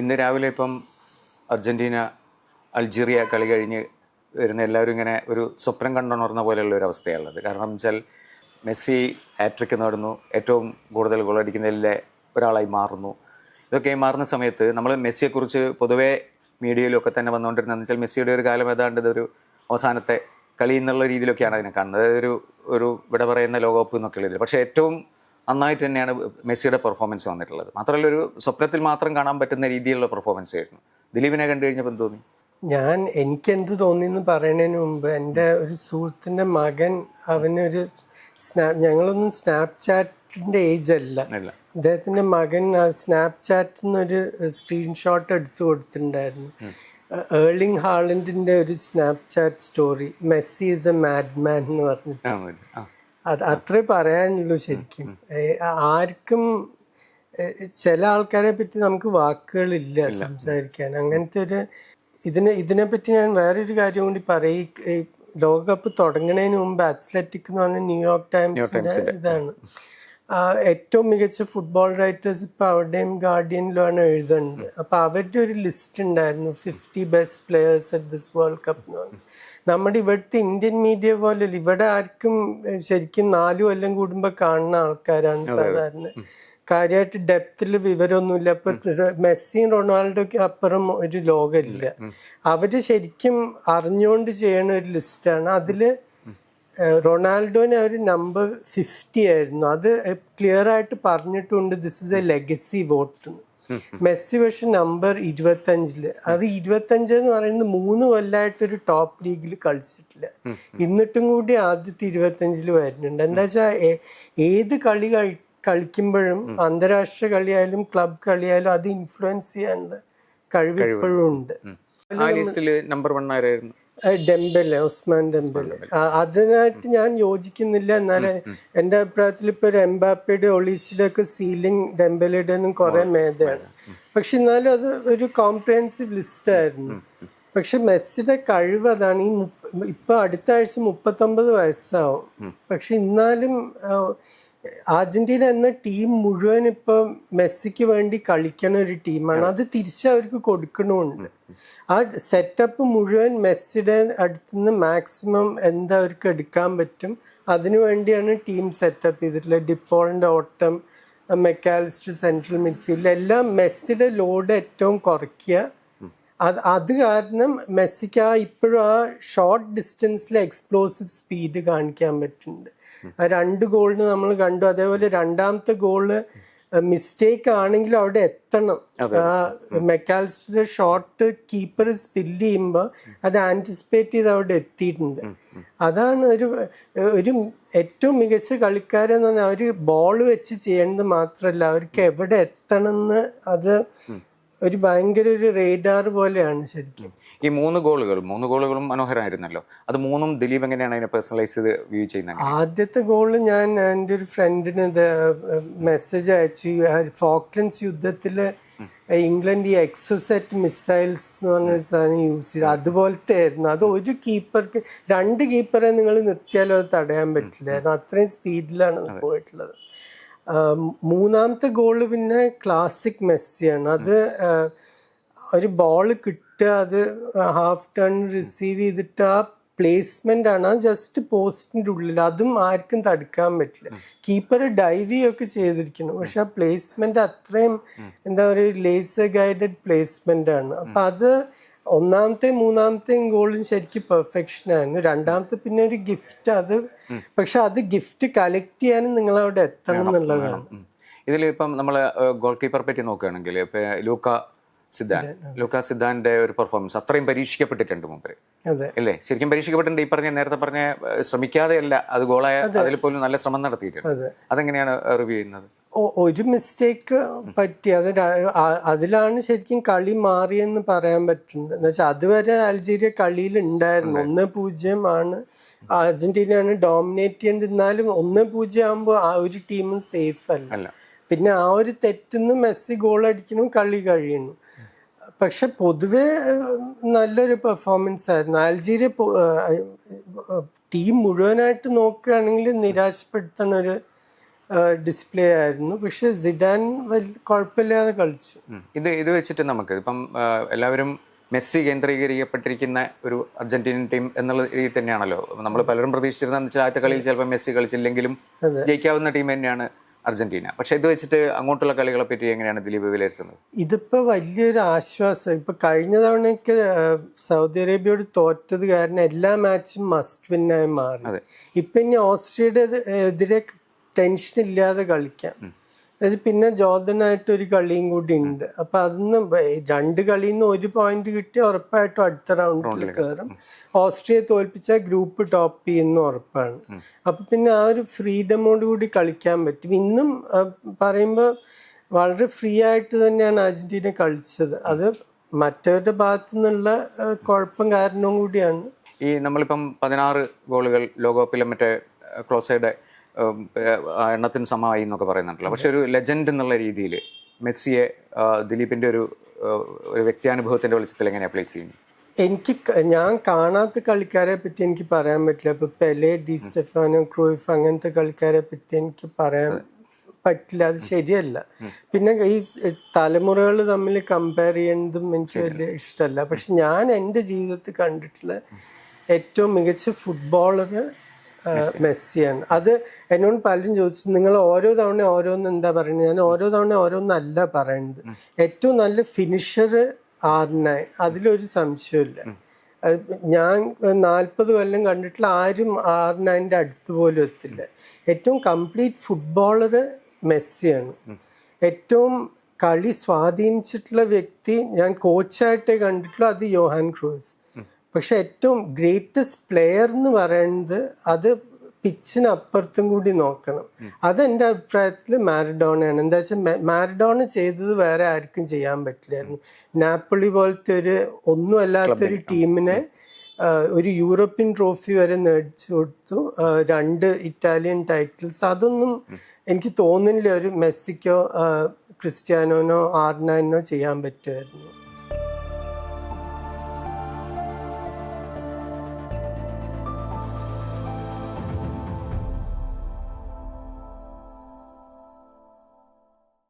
ഇന്ന് രാവിലെ ഇപ്പം അർജൻറ്റീന അൾജീരിയ കളി കഴിഞ്ഞ് വരുന്ന എല്ലാവരും ഇങ്ങനെ ഒരു സ്വപ്നം കണ്ടുണർന്ന പോലെയുള്ള ഒരു അവസ്ഥയാണുള്ളത്. കാരണം വെച്ചാൽ മെസ്സി ഹാട്രിക്ക് നേടുന്നു, ഏറ്റവും കൂടുതൽ ഗോൾ അടിക്കുന്നതിലെ ഒരാളായി മാറുന്നു. ഇതൊക്കെ മാറുന്ന സമയത്ത് നമ്മൾ മെസ്സിയെക്കുറിച്ച് പൊതുവേ മീഡിയയിലൊക്കെ തന്നെ വന്നുകൊണ്ടിരുന്നതെന്ന് വെച്ചാൽ മെസ്സിയുടെ ഒരു കാലം ഏതാണ്ട് ഇതൊരു അവസാനത്തെ കളി എന്നുള്ള രീതിയിലൊക്കെയാണ് അതിനെ കാണുന്നത്. അതായത് ഒരു ഇവിടെ പറയുന്ന ലോകകപ്പ് എന്നൊക്കെയുള്ള ഇതിൽ. പക്ഷേ ഏറ്റവും നന്നായിട്ട് തന്നെയാണ് മെസ്സിയുടെ പെർഫോമൻസ് വന്നിട്ടുള്ളത്. മാത്രമല്ല ഒരു സ്വപ്നത്തിൽ മാത്രം കാണാൻ പറ്റുന്ന രീതിയിലുള്ള പെർഫോമൻസ് ആയിരുന്നു. ദിലീപിനെ കണ്ടു കഴിഞ്ഞപ്പോൾ എന്ത് തോന്നി? എനിക്കെന്ത് തോന്നിയെന്ന് പറയുന്നതിന് മുമ്പ് എൻ്റെ ഒരു സുഹൃത്തിൻ്റെ മകൻ അവനൊരു ഞങ്ങളൊന്നും സ്നാപ്ചാറ്റിൻ്റെ ഏജ് അല്ല, അദ്ദേഹത്തിൻ്റെ മകൻ സ്നാപ്ചാറ്റിൽ നിന്നൊരു സ്ക്രീൻഷോട്ട് എടുത്തു കൊടുത്തിട്ടുണ്ടായിരുന്നു. ഏർലിംഗ് ഹാളൻഡിൻ്റെ ഒരു Snapchat story, Messi is A madman എന്ന് പറഞ്ഞിട്ട്. അത്രേ പറയാനുള്ളൂ. ശരിക്കും ആർക്കും ചില ആൾക്കാരെ പറ്റി നമുക്ക് വാക്കുകളില്ല സംസാരിക്കാൻ. അങ്ങനത്തെ ഒരു ഇതിനെപ്പറ്റി ഞാൻ വേറൊരു കാര്യം കൂടി പറയും. ലോകകപ്പ് തുടങ്ങുന്നതിന് മുമ്പ് അത്ലറ്റിക് എന്ന് പറഞ്ഞ ന്യൂയോർക്ക് ടൈംസിന്റെ ഇതാണ് ഏറ്റവും മികച്ച ഫുട്ബോൾ റൈറ്റേഴ്സ് ഇപ്പൊ അവരുടെയും ഗാർഡിയനിലുമാണ് എഴുതുന്നത്. അപ്പൊ അവരുടെ ഒരു ലിസ്റ്റ് ഉണ്ടായിരുന്നു, 50 best players at this world cup എന്ന് പറഞ്ഞു. നമ്മുടെ ഇവിടുത്തെ ഇന്ത്യൻ മീഡിയ പോലെ ഇവിടെ ആർക്കും ശരിക്കും 4 കൊല്ലം കൂടുമ്പോൾ കാണുന്ന ആൾക്കാരാണ് സാധാരണ. കാര്യമായിട്ട് ഡെപ്തിൽ വിവരമൊന്നുമില്ല. ഇപ്പൊ മെസ്സിയും റൊണാൾഡോയ്ക്ക് അപ്പുറം ഒരു ലോകമില്ല. അവര് ശരിക്കും അറിഞ്ഞുകൊണ്ട് ചെയ്യണ ഒരു ലിസ്റ്റാണ്. അതില് റൊണാൾഡോനെ അവർ നമ്പർ 50 ആയിരുന്നു. അത് ക്ലിയർ ആയിട്ട് പറഞ്ഞിട്ടുണ്ട്, this is A legacy vote. Messi പക്ഷെ നമ്പർ 25. അത് 25 എന്ന് പറയുന്നത് 3 കൊല്ലമായിട്ടൊരു ടോപ്പ് ലീഗിൽ കളിച്ചിട്ടില്ല. എന്നിട്ടും കൂടി ആദ്യത്തെ 25 വരുന്നുണ്ട്. എന്താ വെച്ചാൽ ഏത് കളിക്കുമ്പോഴും അന്താരാഷ്ട്ര കളിയായാലും ക്ലബ് കളിയായാലും അത് ഇൻഫ്ലുവൻസ് ചെയ്യാനുള്ള കഴിവ് ഇപ്പോഴും ഉണ്ട്. നമ്പർ 1 ആരായിരുന്നു? Dembele, Usman Dembele. അതിനായിട്ട് ഞാൻ യോജിക്കുന്നില്ല. എന്നാലും എൻ്റെ അഭിപ്രായത്തിൽ ഇപ്പോൾ ഒരു എംബാപ്പയുടെ ഒളീസിയുടെ ഒക്കെ സീലിംഗ് ഡെംബെലയുടെ ഒന്നും കുറെ മേധയാണ്. പക്ഷെ എന്നാലും അത് ഒരു കോംപ്രിഹെൻസീവ് ലിസ്റ്റ് ആയിരുന്നു. പക്ഷെ മെസ്സിയുടെ കഴിവ് അതാണ്. ഇപ്പൊ അടുത്ത ആഴ്ച 39 വയസ്സാവും. പക്ഷെ എന്നാലും അർജന്റീന എന്ന ടീം മുഴുവൻ ഇപ്പൊ മെസ്സിക്ക് വേണ്ടി കളിക്കണ ഒരു ടീമാണ്. അത് തിരിച്ചവർക്ക് കൊടുക്കണമുണ്ട്. ആ സെറ്റപ്പ് മുഴുവൻ മെസ്സിയുടെ അടുത്തുനിന്ന് മാക്സിമം എന്താ അവർക്ക് എടുക്കാൻ പറ്റും അതിനുവേണ്ടിയാണ് ടീം സെറ്റപ്പ് ചെയ്തിട്ടുള്ളത്. ഡിപ്പോളിന്റെ ഓട്ടം, മെക്കാലിസ്റ്റർ സെൻട്രൽ മിഡ്ഫീൽഡ് എല്ലാം മെസ്സിയുടെ ലോഡ് ഏറ്റവും കുറയ്ക്കുക. അത് കാരണം മെസ്സിക്ക് ഇപ്പോഴും ആ ഷോർട്ട് ഡിസ്റ്റൻസിൽ എക്സ്പ്ലോസീവ് സ്പീഡ് കാണിക്കാൻ പറ്റുന്നുണ്ട്. 2 ഗോളിന് നമ്മൾ കണ്ടു. അതേപോലെ രണ്ടാമത്തെ ഗോള് മിസ്റ്റേക്ക് ആണെങ്കിലും അവിടെ എത്തണം. മെക്കാലിസ്റ്റർ ഷോട്ട് കീപ്പർ സ്പില്ല് ചെയ്യുമ്പോൾ അത് ആന്റിസിപ്പേറ്റ് ചെയ്ത് അവിടെ എത്തിയിട്ടുണ്ട്. അതാണ് ഒരു ഏറ്റവും മികച്ച കളിക്കാരെന്ന് പറഞ്ഞാൽ അവര് ബോൾ വെച്ച് ചെയ്യേണ്ടത് മാത്രമല്ല, അവർക്ക് എവിടെ എത്തണം എന്ന് അത് ഒരു ഭയങ്കര ഒരു റേഡാർ പോലെയാണ് ശരിക്കും. ഈ 3 ഗോളുകളും മനോഹരമായിരുന്നല്ലോ. അത് 3 ദിലീപ് എങ്ങനെയാണ് അതിനെ പേഴ്സണലൈസ് ചെയ്ത് വ്യൂ ചെയ്യുന്നത്? ആദ്യത്തെ ഗോള് ഞാൻ എൻ്റെ ഒരു ഫ്രണ്ടിന് മെസ്സേജ് അയച്ചു. ഫോക്ലൻഡ്സ് യുദ്ധത്തില് ഇംഗ്ലണ്ട് ഈ എക്സോസെറ്റ് മിസൈൽസ് എന്ന് പറഞ്ഞൊരു സാധനം യൂസ് ചെയ്ത് അതുപോലത്തെ ആയിരുന്നു. അത് ഒരു കീപ്പർക്ക് 2 കീപ്പറെ നിങ്ങൾ നിർത്തിയാലും അത് തടയാൻ പറ്റില്ല. അത്രയും സ്പീഡിലാണ് പോയിട്ടുള്ളത്. മൂന്നാമത്തെ ഗോള് പിന്നെ ക്ലാസിക് മെസ്സിയാണ്. അത് ഒരു ബോള് കിട്ടുക, അത് ഹാഫ് ടേൺ റിസീവ് ചെയ്തിട്ട് ആ പ്ലേസ്മെന്റ് ആണ്. അത് ജസ്റ്റ് പോസ്റ്റിന്റെ ഉള്ളിൽ, അതും ആർക്കും തടുക്കാൻ പറ്റില്ല. കീപ്പർ ഡൈവ് ചെയ്യുകയൊക്കെ ചെയ്തിരിക്കുന്നു, പക്ഷെ ആ പ്ലേസ്മെന്റ് അത്രയും എന്താ പറയുക ലേസർ ഗൈഡഡ് പ്ലേസ്മെന്റ് ആണ്. അപ്പൊ അത് ഒന്നാമത്തെയും മൂന്നാമത്തെയും ഗോളും ശരിക്കും പെർഫെക്ഷൻ ആയിരുന്നു. രണ്ടാമത്തെ പിന്നെ ഒരു ഗിഫ്റ്റ്, അത് പക്ഷെ അത് ഗിഫ്റ്റ് കളക്ട് ചെയ്യാനും നിങ്ങൾ അവിടെ എത്തണം എന്നുള്ളതാണ്. ഇതിൽ ഇപ്പം നമ്മൾ ഗോൾ കീപ്പറെ പറ്റി നോക്കുകയാണെങ്കിൽ ഇപ്പൊ ലൂക്കാ സിദാന്റെ ഒരു പെർഫോമൻസ് അത്രയും പരീക്ഷിക്കപ്പെട്ടിട്ടുണ്ട് മുമ്പ് അല്ലേ? ശരിക്കും പരീക്ഷിക്കപ്പെട്ടിട്ടുണ്ട്. ഈ നേരത്തെ പറഞ്ഞ ശ്രമിക്കാതെ അല്ല, അത് ഗോളായ അതിൽ പോലും നല്ല ശ്രമം നടത്തിയിട്ടുണ്ട്. അതെങ്ങനെയാണ് റിവ്യൂ ചെയ്യുന്നത്? ഒരു മിസ്റ്റേക്ക് പറ്റി അതിലാണ് ശരിക്കും കളി മാറിയെന്ന് പറയാൻ പറ്റുന്നത്. എന്ന് വെച്ചാൽ അതുവരെ അൾജീരിയ കളിയിൽ ഉണ്ടായിരുന്നു. 1-0 ആണ്, അർജന്റീനയാണ് ഡോമിനേറ്റ് ചെയ്യേണ്ടത്. എന്നാലും 1-0 ആകുമ്പോൾ ആ ഒരു ടീമും സേഫ് അല്ല. പിന്നെ ആ ഒരു തെറ്റിന്ന് മെസ്സി ഗോൾ അടിക്കണം, കളി കഴിയണം. പക്ഷെ പൊതുവെ നല്ലൊരു പെർഫോമൻസ് ആയിരുന്നു. അൾജീരിയ ടീം മുഴുവനായിട്ട് നോക്കുകയാണെങ്കിൽ നിരാശപ്പെടുത്തുന്ന ഡിസ്പ്ലേ ആയിരുന്നു. പക്ഷെ സിഡാൻ കുഴപ്പമില്ലാതെ കളിച്ചു. ഇത് വെച്ചിട്ട് നമുക്ക് ഇപ്പം എല്ലാവരും മെസ്സി കേന്ദ്രീകരിക്കപ്പെട്ടിരിക്കുന്ന ഒരു അർജന്റീനൻ ടീം എന്നുള്ള രീതി തന്നെയാണല്ലോ നമ്മൾ പലരും പ്രതീക്ഷിച്ചിരുന്നതെന്ന് വെച്ചാൽ ആദ്യത്തെ കളിയിൽ ചിലപ്പോൾ മെസ്സി കളിച്ചില്ലെങ്കിലും ജയിക്കാവുന്ന ടീം തന്നെയാണ് അർജന്റീന. പക്ഷെ ഇത് വെച്ചിട്ട് അങ്ങോട്ടുള്ള കളികളെ പറ്റി എങ്ങനെയാണ് ദിലീപ് വിലയിരുത്തുന്നത്? ഇതിപ്പോ വലിയൊരു ആശ്വാസം. ഇപ്പൊ കഴിഞ്ഞ തവണയൊക്കെ സൗദി അറേബ്യയോട് തോറ്റത് കാരണം എല്ലാ മാച്ചും മസ്റ്റ് വിന്നായി മാറി. ഇപ്പൊ ഇനി ഓസ്ട്രിയയുടെ എതിരെ ടെൻഷൻ ഇല്ലാതെ കളിക്കാം. പിന്നെ ജോർദനായിട്ട് ഒരു കളിയും കൂടി ഉണ്ട്. അപ്പൊ അതിന്ന് 2 കളിയിൽ നിന്ന് 1 പോയിന്റ് കിട്ടി ഉറപ്പായിട്ടും അടുത്ത റൗണ്ടിൽ കയറും. ഓസ്ട്രിയയെ തോൽപ്പിച്ചാൽ ഗ്രൂപ്പ് ടോപ്പ് ചെയ്യുന്ന ഉറപ്പാണ്. അപ്പൊ പിന്നെ ആ ഒരു ഫ്രീഡമോട് കൂടി കളിക്കാൻ പറ്റും. ഇന്നും പറയുമ്പോൾ വളരെ ഫ്രീ ആയിട്ട് തന്നെയാണ് അർജന്റീന കളിച്ചത്. അത് മറ്റവരുടെ ഭാഗത്തു നിന്നുള്ള കുഴപ്പം കാരണവും കൂടിയാണ്. ഈ നമ്മളിപ്പം 16 ഗോളുകൾ ലോകകപ്പിലെ മറ്റേ ക്ലോസയുടെ എണ്ണത്തിന് സമമായി എന്നൊക്കെ പറയുന്നുണ്ടല്ലോ. പക്ഷെ ഒരു ലെജൻഡ് എന്നുള്ള രീതിയിൽ മെസ്സിയെ ദിലീപിന്റെ ഒരു വ്യക്തിയാനുഭവത്തിന്റെ വെളിച്ചത്തിൽ എങ്ങനെയാണ് പ്ലേസ് ചെയ്യുന്നത്? ഞാൻ കാണാത്ത കളിക്കാരെ പറ്റി എനിക്ക് പറയാൻ പറ്റില്ല. ഇപ്പൊ പെലെ, ഡി സ്റ്റെഫാനോ, ക്രൂയിഫ് അങ്ങനത്തെ കളിക്കാരെ പറ്റി എനിക്ക് പറയാൻ പറ്റില്ല. അത് ശരിയല്ല. പിന്നെ ഈ തലമുറകൾ തമ്മിൽ കമ്പയർ ചെയ്യുന്നതും എനിക്ക് വലിയ ഇഷ്ടമല്ല. പക്ഷെ ഞാൻ എൻ്റെ ജീവിതത്തിൽ കണ്ടിട്ടുള്ള ഏറ്റവും മികച്ച ഫുട്ബോളർ മെസ്സിയാണ്. അത് എന്നോട് പലരും ചോദിച്ചു, നിങ്ങൾ ഓരോ തവണ ഓരോന്ന് എന്താ പറയുന്നത്? ഞാൻ ഓരോ തവണ ഓരോന്നല്ല പറയുന്നത്. ഏറ്റവും നല്ല ഫിനിഷർ R9, അതിലൊരു സംശയമില്ല. ഞാൻ 40 കൊല്ലം കണ്ടിട്ടുള്ള ആരും R9ന്റെ അടുത്ത് പോലും എത്തില്ല. ഏറ്റവും കംപ്ലീറ്റ് ഫുട്ബോളർ മെസ്സിയാണ്. ഏറ്റവും കളി സ്വാധീനിച്ചിട്ടുള്ള വ്യക്തി ഞാൻ കോച്ചായിട്ടേ കണ്ടിട്ടുള്ളൂ, അത് യോഹാൻ ക്രൂയിഫ്. പക്ഷെ ഏറ്റവും ഗ്രേറ്റസ്റ്റ് പ്ലെയർ എന്ന് പറയുന്നത് അത് പിച്ചിനപ്പുറത്തും കൂടി നോക്കണം. അതെൻ്റെ അഭിപ്രായത്തിൽ മാരഡോണയാണ്. എന്താ വെച്ചാൽ മാരഡോണ ചെയ്തത് വേറെ ആർക്കും ചെയ്യാൻ പറ്റില്ലായിരുന്നു. നാപ്പോളി പോലത്തെ ഒന്നും അല്ലാത്തൊരു ടീമിനെ ഒരു യൂറോപ്യൻ ട്രോഫി വരെ നേടിച്ചു കൊടുത്തു, 2 ഇറ്റാലിയൻ ടൈറ്റിൽസ്. അതൊന്നും എനിക്ക് തോന്നുന്നില്ല ഒരു മെസ്സിക്കോ ക്രിസ്ത്യാനോനോ R9നോ ചെയ്യാൻ പറ്റുമായിരുന്നു.